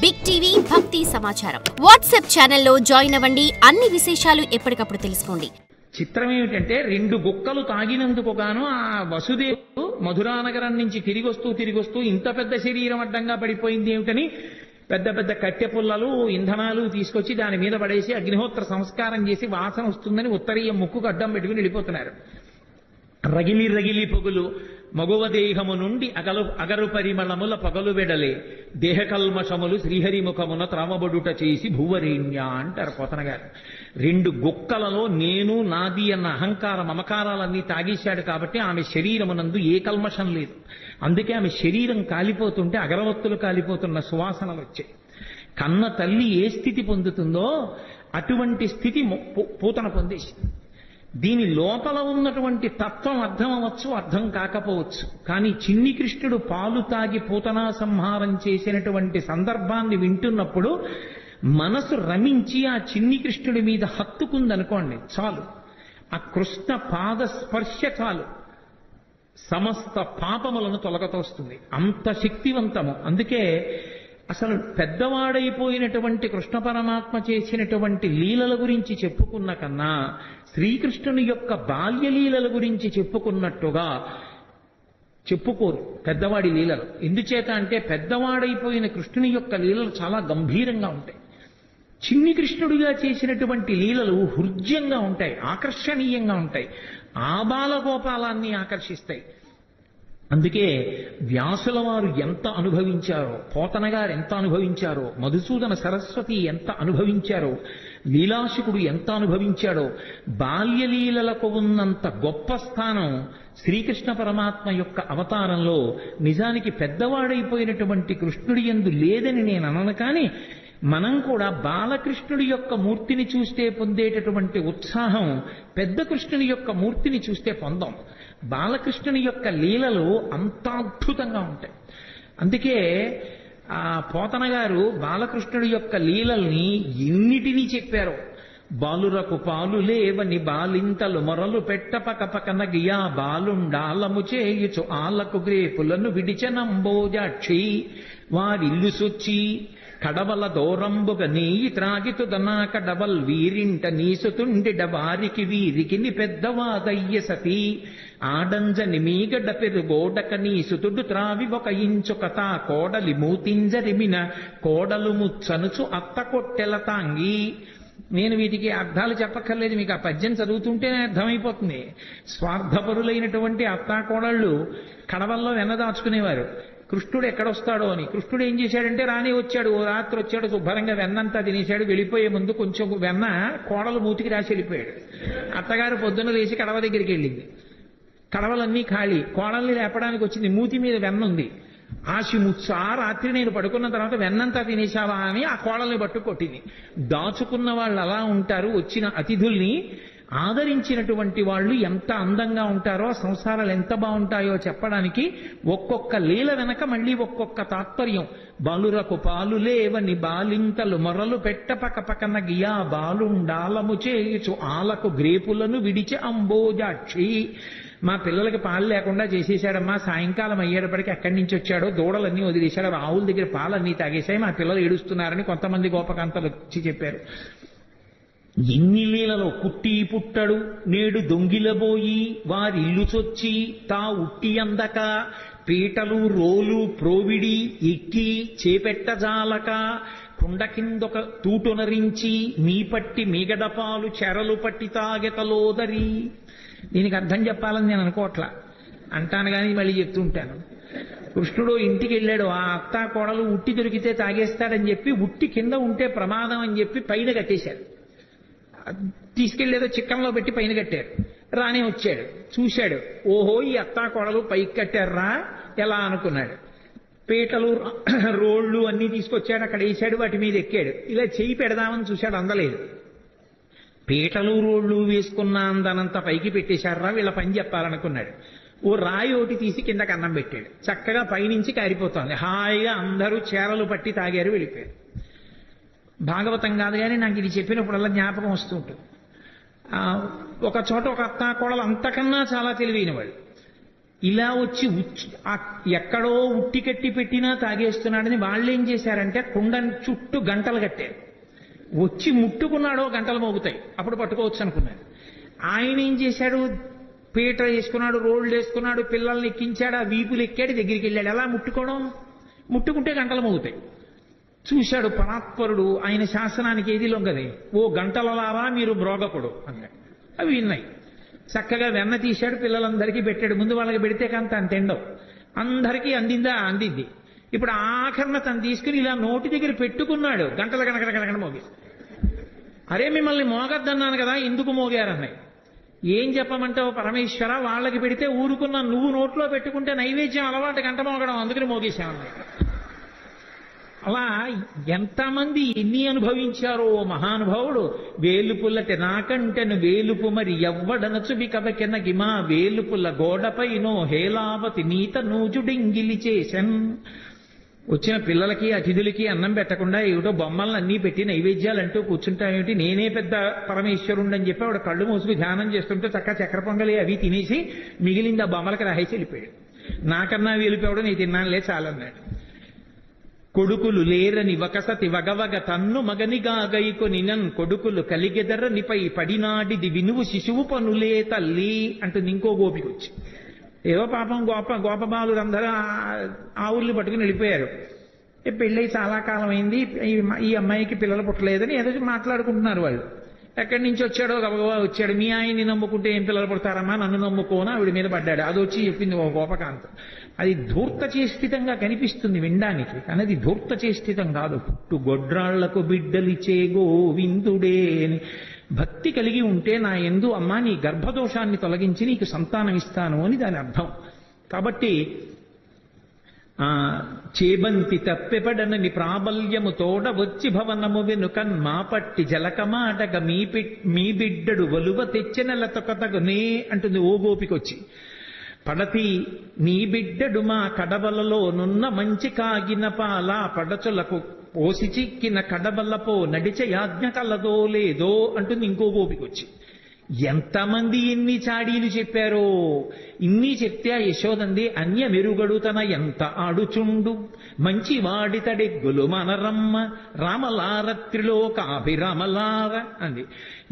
Big TV భక్తి సమాచారం WhatsApp ఛానల్లో జాయిన్ అవ్వండి. అన్ని విశేషాలు ఎప్పటికప్పుడు తెలుసుకోండి. చిత్రం ఏమిటంటే 2 గుక్కలు తాగినందుకు గాను ఆ వసుదేవుడు మధురానగరం నుంచి తిరిగొస్తూ ఇంత పెద్ద శరీరం అడ్డంగా పడిపోయింది ఏమిటని పెద్ద పెద్ద కట్టె పుల్లలు ఇంధనాలు తీసుకొచ్చి దాని మీద పడేసి అగ్నిహోత్ర సంస్కారం చేసి వాసన వస్తుందని ఉత్తరీయ ముక్కుకు అడ్డం పెట్టుకుని వెళ్ళిపోతున్నారు. రగిలి పొగులు మగువ దేహము నుండి అగరు పరిమళముల పగలు వెడలే దేహకల్మషములు శ్రీహరిముఖమున త్రామబడుట చేసి భూవరేణ్య అంటారు పోతన గారు. 2 గుక్కలలో నేను నాది అన్న అహంకార మమకారాలన్నీ తాగేశాడు కాబట్టి ఆమె శరీరమునందు ఏ కల్మషం లేదు. అందుకే ఆమె శరీరం కాలిపోతుంటే అగరవత్తులు కాలిపోతున్న సువాసనలు వచ్చాయి. కన్న తల్లి ఏ స్థితి పొందుతుందో అటువంటి స్థితి పూతన పొందేసింది. దీని లోపల ఉన్నటువంటి తత్వం అర్థం అవ్వచ్చు, అర్థం కాకపోవచ్చు. కానీ చిన్ని కృష్ణుడు పాలు తాగి పూతనా సంహారం చేసినటువంటి సందర్భాన్ని వింటున్నప్పుడు మనసు రమించి ఆ చిన్ని కృష్ణుడి మీద హత్తుకుందనుకోండి చాలు. ఆ కృష్ణ పాద స్పర్శ చాలు సమస్త పాపములను తొలగతోస్తుంది. అంత శక్తివంతము. అందుకే అసలు పెద్దవాడైపోయినటువంటి కృష్ణ పరమాత్మ చేసినటువంటి లీలల గురించి చెప్పుకున్న కన్నా శ్రీకృష్ణుని యొక్క బాల్యలీలల గురించి చెప్పుకున్నట్టుగా చెప్పుకోరు పెద్దవాడి లీలలు. ఎందుచేత అంటే పెద్దవాడైపోయిన కృష్ణుని యొక్క లీలలు చాలా గంభీరంగా ఉంటాయి. చిన్ని కృష్ణుడిగా చేసినటువంటి లీలలు హృద్యంగా ఉంటాయి, ఆకర్షణీయంగా ఉంటాయి, ఆబాలగోపాలాన్ని ఆకర్షిస్తాయి. అందుకే వ్యాసుల వారు ఎంత అనుభవించారో, పోతన గారు ఎంత అనుభవించారో, మధుసూదన సరస్వతి ఎంత అనుభవించారో, లీలాశకుడు ఎంత అనుభవించాడో, బాల్యలీలలకు ఉన్నంత గొప్ప స్థానం శ్రీకృష్ణ పరమాత్మ యొక్క అవతారంలో నిజానికి పెద్దవాడైపోయినటువంటి కృష్ణుడి యందు లేదని నేను అనను. కానీ మనం కూడా బాలకృష్ణుడి యొక్క మూర్తిని చూస్తే పొందేటటువంటి ఉత్సాహం పెద్ద కృష్ణుని యొక్క మూర్తిని చూస్తే పొందాం. బాలకృష్ణుని యొక్క లీలలు అంత అద్భుతంగా ఉంటాయి. అందుకే ఆ పోతన గారు బాలకృష్ణుడి యొక్క లీలల్ని ఎన్నిటినీ చెప్పారో. బాలురకు పాలు లేవని బాలింతలు మొరలు పెట్టపకపకన గియా బాలుండాలము చేయుచు ఆలకు గ్రేపులను విడిచనంబోజాక్షి వారిల్లు సొచ్చి కడవల దూరంబుగ నీయి త్రాగితుదనా కడవల్ వీరింట నీసుతుండిడ వారికి వీరికి పెద్దవాదయ్య సతీ ఆడంజని మీగడ పెరుగోడక నీసుతుడు త్రావి 1 ఇంచుక తా కోడలి మూతింజరిమిన కోడలు ముచ్చనుచు అత్త కొట్టెల తాంగి. నేను వీటికి అర్థాలు చెప్పక్కర్లేదు, మీకు ఆ పద్యం చదువుతుంటేనే అర్థమైపోతుంది. స్వార్థపరులైనటువంటి అత్తాకోడళ్ళు కడవల్లో వెన్నదాచుకునేవారు. కృష్ణుడు ఎక్కడొస్తాడో అని. కృష్ణుడు ఏం చేశాడంటే రానే వచ్చాడు, ఓ రాత్రి వచ్చాడు, శుభ్రంగా వెన్నంతా తినేశాడు. వెళ్ళిపోయే ముందు కొంచెం వెన్న కోడలు మూతికి రాసి వెళ్ళిపోయాడు. అత్తగారు పొద్దున్న లేచి కడవ దగ్గరికి వెళ్ళింది. కడవలన్నీ ఖాళీ. కోడల్ని లేపడానికి వచ్చింది, మూతి మీద వెన్న ఉంది. ఆశిముచ్చ రాత్రి నేను పడుకున్న తర్వాత వెన్నంతా తినేశావా అని ఆ కోడల్ని పట్టు కొట్టింది. దాచుకున్న వాళ్ళు అలా ఉంటారు. వచ్చిన అతిథుల్ని ఆదరించినటువంటి వాళ్ళు ఎంత అందంగా ఉంటారో, సంసారాలు ఎంత బాగుంటాయో చెప్పడానికి ఒక్కొక్క లీల వెనక మళ్ళీ ఒక్కొక్క తాత్పర్యం. బాలురకు పాలు లేవని బాలింతలు మొరలు పెట్టపకపకన గియా బాలుండాలము చేయుచు ఆలకు గ్రేపులను విడిచి అంబోజాక్షి. మా పిల్లలకి పాలు లేకుండా చేసేశాడమ్మా, సాయంకాలం అయ్యేటప్పటికి ఎక్కడి నుంచి వచ్చాడో దూడలన్నీ వదిలేశాడు, ఆవుల దగ్గర పాలన్నీ తాగేశాయి, మా పిల్లలు ఏడుస్తున్నారని కొంతమంది గోపకాంతలు వచ్చి చెప్పారు. ఎన్ని లీలలో కుట్టి పుట్టడు నేడు దొంగిలబోయి వారిల్లు చొచ్చి తా ఉట్టి అందక పీటలు రోలు ప్రోవిడి ఎక్కి చేపెట్టజాలక కుండ కిందొక తూటునరించి మీ పట్టి మీగడపాలు చెరలు పట్టి తాగెతలోదరి. దీనికి అర్థం చెప్పాలని నేను అనుకోవట్లా, అంటాను కానీ మళ్ళీ చెప్తుంటాను. కృష్ణుడు ఇంటికి వెళ్ళాడు, ఆ అత్తా కోడలు ఉట్టి దొరికితే తాగేస్తాడని చెప్పి ఉట్టి కింద ఉంటే ప్రమాదం అని చెప్పి పైన కట్టేశారు. తీసుకెళ్లేదో చిక్కంలో పెట్టి పైన కట్టారు. రానే వచ్చాడు, చూశాడు, ఓహో ఈ అత్తా కోడలు పైకి కట్టారా ఎలా అనుకున్నాడు. పీటలు రోళ్లు అన్నీ తీసుకొచ్చాడు, అక్కడ వేసాడు, వాటి మీద ఎక్కాడు. ఇలా చెయ్యి పెడదామని చూశాడు, అందలేదు. పీటలు రోళ్లు వేసుకున్న అందనంత పైకి పెట్టేశారా, వీళ్ళ పని చెప్పాలనుకున్నాడు. ఓ రాయి ఒకటి తీసి కిందకి అన్నం పెట్టాడు. చక్కగా పైనుంచి కారిపోతోంది. హాయిగా అందరూ చేరలు పట్టి తాగారు, వెళ్ళిపోయారు. భాగవతం కాదు కానీ నాకు ఇది చెప్పినప్పుడల్లా జ్ఞాపకం వస్తూ ఉంటుంది. ఒక చోట ఒక అత్తా కోడలు అంతకన్నా చాలా తెలివైన వాళ్ళు. ఇలా వచ్చి ఎక్కడో ఉట్టి కట్టి పెట్టినా తాగేస్తున్నాడని వాళ్ళు ఏం చేశారంటే కుండని చుట్టూ గంటలు కట్టారు. వచ్చి ముట్టుకున్నాడో గంటలు మోగుతాయి, అప్పుడు పట్టుకోవచ్చు అనుకున్నాడు. ఆయన ఏం చేశాడు, పీట వేసుకున్నాడు, రోళ్ళు వేసుకున్నాడు, పిల్లల్ని ఎక్కించాడు, ఆ వీపులు ఎక్కాడు, దగ్గరికి వెళ్ళాడు. ఎలా ముట్టుకోవడం, ముట్టుకుంటే గంటలు మోగుతాయి. చూశాడు పరాత్పరుడు, ఆయన శాసనానికి ఏది లొంగదే. ఓ గంటలలారా మీరు బ్రోగకుడు అన్నాడు. అవి విన్నాయి. చక్కగా వెన్న తీశాడు, పిల్లలందరికీ పెట్టాడు. ముందు వాళ్ళకి పెడితే కాంత అంత ఎండవు, అందరికీ అందింది. ఇప్పుడు ఆఖరణ తను తీసుకుని ఇలా నోటి దగ్గర పెట్టుకున్నాడు, గంటల గనక మోగి. అరే మిమ్మల్ని మోగద్దన్నాను కదా, ఎందుకు మోగారన్నాయి. ఏం చెప్పమంటావు పరమేశ్వర, వాళ్ళకి పెడితే ఊరుకున్నా, నువ్వు నోట్లో పెట్టుకుంటే నైవేద్యం అలవాటు గంట మోగడం, అందుకని మోగేశామన్నాయి. అలా ఎంతమంది ఎన్ని అనుభవించారో మహానుభావుడు. వేలుపుల్లటి నాకంటెను వేలుపు మరి ఎవ్వడనచు బికబకెన గిమా వేలుపుల్ల గోడపైనో హేలావతి నీత నూజుడింగిలి చేసెన్. వచ్చిన పిల్లలకి అతిథులకి అన్నం పెట్టకుండా ఏమిటో బొమ్మలను అన్నీ పెట్టి నైవేద్యాలంటూ కూర్చుంటామేమిటి, నేనే పెద్ద పరమేశ్వరుండని చెప్పి ఆవిడ కళ్ళు మూసుకు ధ్యానం చేస్తుంటే చక్కెర పొంగలి అవి తినేసి మిగిలింది ఆ బొమ్మలకి రాహేసి వెళ్ళిపోయాడు. నాకన్నా వెళ్ళిపోవడం నేను తిన్నానులే చాలన్నాడు. కొడుకులు లేరని వకసతి వగవగ తన్ను మగనిగా గైకొనినన్ కొడుకులు కలిగెదరనిపై పడినాడిది వినువు శిశువు పనులే తల్లి అంటుంది ఇంకో గోపికొచ్చి. ఏదో పాపం గోపబాలురందరూ ఆవుల్ని పట్టుకుని వెళ్ళిపోయారు. పెళ్ళై చాలా కాలం అయింది, ఈ అమ్మాయికి పిల్లలు పుట్టలేదని ఏదో మాట్లాడుకుంటున్నారు వాళ్ళు. ఎక్కడి నుంచి వచ్చాడో గబగబా వచ్చాడు. మీ ఆయన్ని నమ్ముకుంటే ఏం పిల్లలు పుడతారమ్మా, నన్ను నమ్ముకోనా ఆవిడ మీద పడ్డాడు. అది వచ్చి చెప్పింది ఓ గోపకాంత. అది ధూర్తచేష్టితంగా కనిపిస్తుంది వినడానికి, కానీ అది ధూర్తచేష్టితం కాదు. పుట్టు గొడ్రాళ్లకు బిడ్డలిచే గోవిందుడే అని భక్తి కలిగి ఉంటే నా యందు అమ్మా నీ గర్భదోషాన్ని తొలగించి నీకు సంతానం ఇస్తాను అని దాని అర్థం. కాబట్టి చేబంతి తప్పెపడనని ప్రాబల్యము తోడ వచ్చి భవనము వెనుకన్ మా పట్టి జలకమాటగ మీ బిడ్డడు వలువ తెచ్చెనల తొకతగునే అంటుంది ఓ గోపికొచ్చి. పడతి నీ బిడ్డడు మా కడవలలో నున్న మంచి కాగిన పాల పడచులకు పోసి చిక్కిన కడబల్లపో నడిచ యాజ్ఞ కలదో లేదో అంటుంది ఇంకో గోపికొచ్చి. ఎంతమంది ఎన్ని చాడీలు చెప్పారో. ఇన్ని చెప్తే ఆ యశోదంది అన్య మెరుగడు తన ఎంత ఆడుచుండు మంచి వాడితడెగ్గులు మనరమ్మ రామలారత్రిలోకాభిరామలార అంది.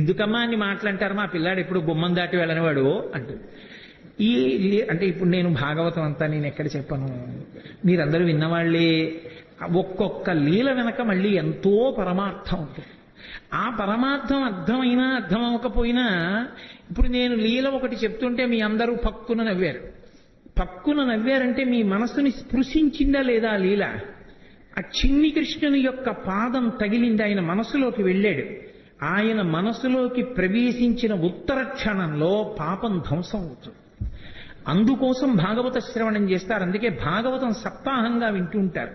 ఎందుకమ్మా అని మాటలంటారు, మా పిల్లాడు ఎప్పుడు గుమ్మం దాటి వెళ్ళనివాడు అంటుంది. అంటే ఇప్పుడు నేను భాగవతం అంతా నేను ఎక్కడ చెప్పను, మీరందరూ విన్నవాళ్లే. ఒక్కొక్క లీల వెనక మళ్ళీ ఎంతో పరమార్థం ఉంటుంది. ఆ పరమార్థం అర్థమైనా అర్థం అవ్వకపోయినా ఇప్పుడు నేను లీల ఒకటి చెప్తుంటే మీ అందరూ పక్కున నవ్వారు. పక్కున నవ్వారంటే మీ మనసుని స్పృశించిందా లేదా ఆ లీల? ఆ చిన్ని కృష్ణుని యొక్క పాదం తగిలింది, ఆయన మనసులోకి వెళ్ళాడు. ఆయన మనసులోకి ప్రవేశించిన ఉత్తర క్షణంలో పాపం ధ్వంసం అవుతుంది. అందుకోసం భాగవత శ్రవణం చేస్తారు. అందుకే భాగవతం సప్తాహంగా వింటూ ఉంటారు.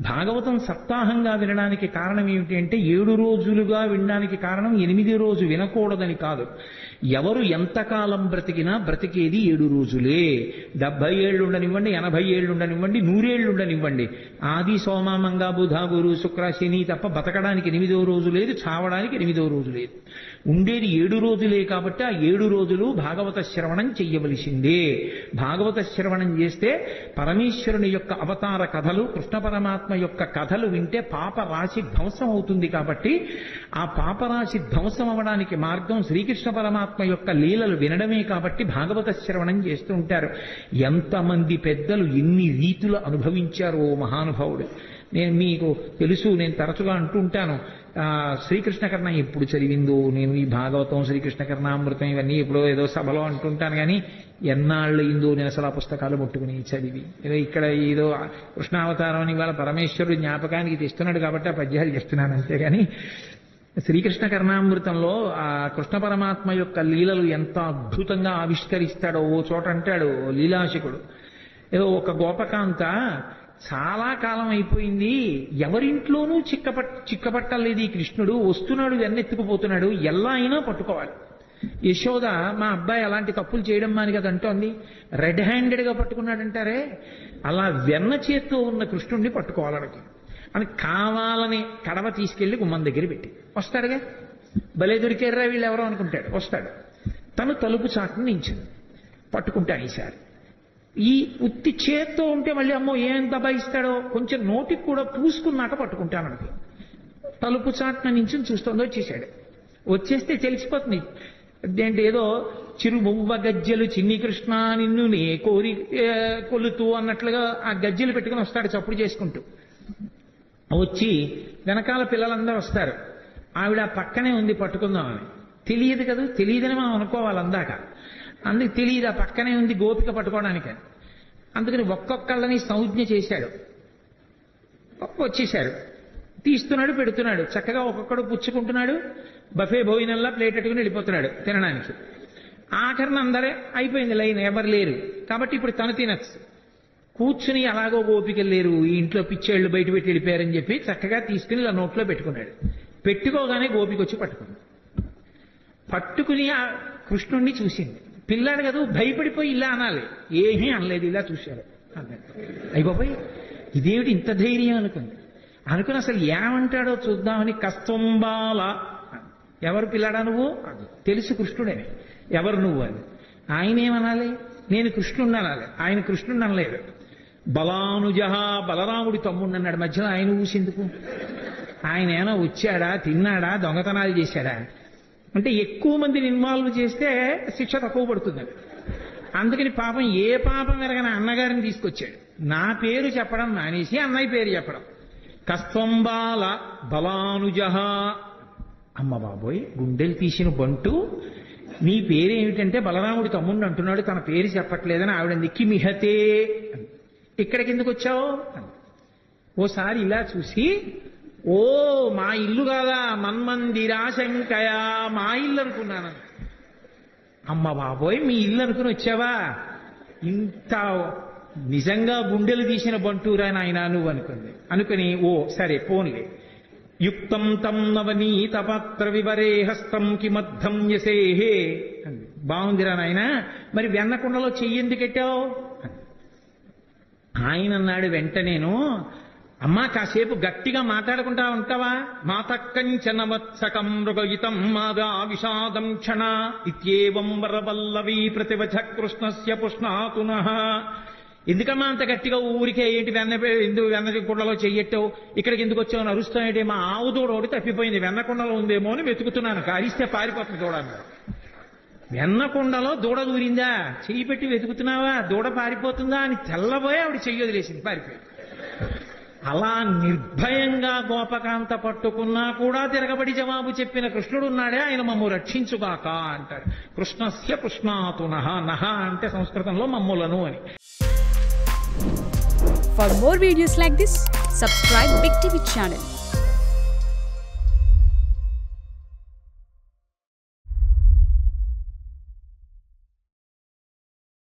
భాగవతం సప్తాహంగా వినడానికి కారణం ఏమిటి అంటే 7 రోజులుగా వినడానికి కారణం 8 రోజు వినకూడదని కాదు. ఎవరు ఎంతకాలం బ్రతికినా బ్రతికేది 7 రోజులే. 70 ఏళ్ళు ఉండనివ్వండి, 80 ఏళ్ళు ఉండనివ్వండి, 100 ఏళ్ళు ఉండనివ్వండి. ఆది సోమ మంగ బుధ గురు శుక్ర శని తప్ప బతకడానికి 8వ రోజు లేదు, చావడానికి 8వ రోజు లేదు. ఉండేది 7 రోజులే. కాబట్టి ఆ 7 రోజులు భాగవత శ్రవణం చెయ్యవలసిందే. భాగవత శ్రవణం చేస్తే పరమేశ్వరుని యొక్క అవతార కథలు, కృష్ణ పరమాత్మ యొక్క కథలు వింటే పాపరాశి ధ్వంసం అవుతుంది. కాబట్టి ఆ పాపరాశి ధ్వంసం అవడానికి మార్గం శ్రీకృష్ణ పరమాత్మ యొక్క లీలలు వినడమే. కాబట్టి భాగవత శ్రవణం చేస్తూ ఉంటారు. ఎంతమంది పెద్దలు ఎన్ని రీతులు అనుభవించారో మహానుభావుడు. నేను మీకు తెలుసు, నేను తరచుగా అంటూ ఉంటాను, శ్రీకృష్ణ కర్ణ ఎప్పుడు చదివిందో నేను ఈ భాగవతం శ్రీకృష్ణ కర్ణామృతం ఇవన్నీ ఎప్పుడో ఏదో సభలో అంటుంటాను. కానీ ఎన్నాళ్ళు అయిందో నేను అసలు ఆ పుస్తకాలు ముట్టుకుని చదివి. ఏదో ఇక్కడ ఏదో కృష్ణావతారం అని ఇవాళ పరమేశ్వరుడు జ్ఞాపకానికి తెస్తున్నాడు కాబట్టి ఆ పద్యాలు చేస్తున్నాను అంతేగాని శ్రీకృష్ణ కర్ణామృతంలో ఆ కృష్ణ పరమాత్మ యొక్క లీలలు ఎంత అద్భుతంగా ఆవిష్కరిస్తాడో. ఓ చోట అంటాడు లీలాశకుడు, ఏదో ఒక గోపకాంత చాలా కాలం అయిపోయింది, ఎవరింట్లోనూ చిక్కపట్టలేదు ఈ కృష్ణుడు, వస్తున్నాడు వెన్నెత్తుకుపోతున్నాడు, ఎలా అయినా పట్టుకోవాలి. యశోద మా అబ్బాయి అలాంటి తప్పులు చేయడం మాని కదా అంటోంది. రెడ్ హ్యాండెడ్గా పట్టుకున్నాడంటారే, అలా వెన్న చేత్తో ఉన్న కృష్ణుడిని పట్టుకోవాలనికి అని కావాలని కడవ తీసుకెళ్లి గుమ్మం దగ్గర పెట్టి వస్తాడుగా. భలే దొరికారా వీళ్ళు ఎవరో అనుకుంటాడు. వస్తాడు, తను తలుపు చాటును నించుంది, పట్టుకుంటాను ఈసారి. ఈ ఉత్తి చేత్తో ఉంటే మళ్ళీ అమ్మో ఏం దబాయిస్తాడో కొంచెం నోటికి కూడా పూసుకున్నాక పట్టుకుంటాను. తలుపు చాటున నుంచి చూస్తుందో వచ్చేసాడు. వచ్చేస్తే తెలిసిపోతుంది అదేంటి ఏదో చిరుమువ్వ గజ్జెలు చిన్ని కృష్ణ నిన్ను నే కోరి కొలుతూ అన్నట్లుగా ఆ గజ్జెలు పెట్టుకుని వస్తాడు చప్పుడు చేసుకుంటూ. వచ్చి వెనకాల పిల్లలందరూ వస్తారు. ఆవిడ పక్కనే ఉంది పట్టుకుందామని. తెలియదు కదా, తెలియదని మనం అనుకోవాలి అందాక. అందుకు తెలియదు ఆ పక్కనే ఉంది గోపిక పట్టుకోవడానికి. అందుకని ఒక్కొక్కళ్ళని సంజ్ఞ చేశాడు. వచ్చేశారు, తీస్తున్నాడు, పెడుతున్నాడు, చక్కగా ఒక్కొక్కడు పుచ్చుకుంటున్నాడు. బఫే భోజనంలా ప్లేట్ పెట్టుకుని వెళ్ళిపోతున్నాడు తినడానికి. ఆఖరిని అందరే అయిపోయింది లైన్, ఎవరు లేరు కాబట్టి ఇప్పుడు తను తినచ్చు. కూర్చుని అలాగో గోపికలు లేరు, ఈ ఇంట్లో పిచ్చేళ్ళు బయట పెట్టి వెళ్ళిపోయారని చెప్పి చక్కగా తీసుకుని ఇలా నోట్లో పెట్టుకున్నాడు. పెట్టుకోగానే గోపిక వచ్చి పట్టుకుని ఆ కృష్ణుణ్ణి చూసింది. పిల్లాడు కదా భయపడిపోయి ఇలా అనాలి, ఏమీ అనలేదు, ఇలా చూశాడు. అయిపోయి ఇదేమిటి ఇంత ధైర్యం అనుకుని అసలు ఏమంటాడో చూద్దామని కస్తంబాల, ఎవరు పిల్లాడా నువ్వు, తెలుసు కృష్ణుడని, ఎవరు నువ్వు అని. ఆయన ఏమనాలి, నేను కృష్ణుణ్ణి అనాలి. ఆయన కృష్ణుణ్ణి అనలేదు. బలానుజ, బలరాముడి తమ్ముడు అన్నాడు. మధ్యలో ఆయన ఊసిందుకు? ఆయన ఏమైనా వచ్చాడా, తిన్నాడా, దొంగతనాలు చేశాడా? అంటే ఎక్కువ మందిని ఇన్వాల్వ్ చేస్తే శిక్ష తక్కువ పడుతుంది. అందుకని పాపం ఏ పాపం ఎరగని అన్నగారిని తీసుకొచ్చాడు. నా పేరు చెప్పడం మానేసి అన్నయ్య పేరు చెప్పడం. కస్తంబాల బలానుజ. అమ్మ బాబోయ్, గుండెలు తీసిన బంటు, నీ పేరేమిటంటే బలరాముడి తమ్ముడు అంటున్నాడు, తన పేరు చెప్పట్లేదని ఆవిడ నిక్కిమిహతే. ఇక్కడికి ఎందుకు వచ్చావు? ఓసారి ఇలా చూసి, ఓ మా ఇల్లు కాదా, మన్మందిరా శంకయా, మా ఇల్లు అనుకున్నాను. అమ్మ బాబోయ్, మీ ఇల్లు అనుకుని వచ్చావా? ఇంత నిజంగా గుండెలు తీసిన బంటూరా నాయనా నువ్వు అనుకుని ఓ సరే పోన్లే. యుక్తం తం నవనీత పాత్ర వివరే హస్తం కిమర్థం యసేహే. బాగుందిరా నాయన, మరి వెన్నకుండలో చెయ్యెందుకెట్టావు? ఆయన అన్నాడు వెంటనేను, అమ్మా కాసేపు గట్టిగా మాట్లాడుకుంటా ఉంటావా? మాతకంచన వత్సకం మృగయితం మాదా విషాదం క్షణ ఇత్యేవం వరవల్లవీ ప్రతివచ కృష్ణస్య పుష్ణాతునః. ఎందుకమ్మా అంత గట్టిగా ఊరికే ఏంటి వెన్న కుండలో చెయ్యట్టావు, ఇక్కడికి ఎందుకు వచ్చావు అని అరుస్తానంటే, మా ఆవు దూడ ఒకటి తప్పిపోయింది, వెన్నకుండలో ఉందేమో అని వెతుకుతున్నాను, కారిస్తే పారిపోతుంది దూడ. వెన్నకుండలో దూడ దూరిందా, చెయ్యి పెట్టి వెతుకుతున్నావా, దూడ పారిపోతుందా అని తెల్లబోయి ఆవిడ చెయ్యి వదిలేసింది, పారిపోయింది. అలా నిర్భయంగా గోపకాంత పట్టుకున్నా కూడా తిరగబడి జవాబు చెప్పిన కృష్ణుడు ఉన్నాడే, ఆయన మమ్ము రక్షించుగాక అంటాడు. కృష్ణస్య పుష్ణాతునః, నః అంటే సంస్కృతంలో మమ్ములను అని. For more videos like this, subscribe Big TV channel.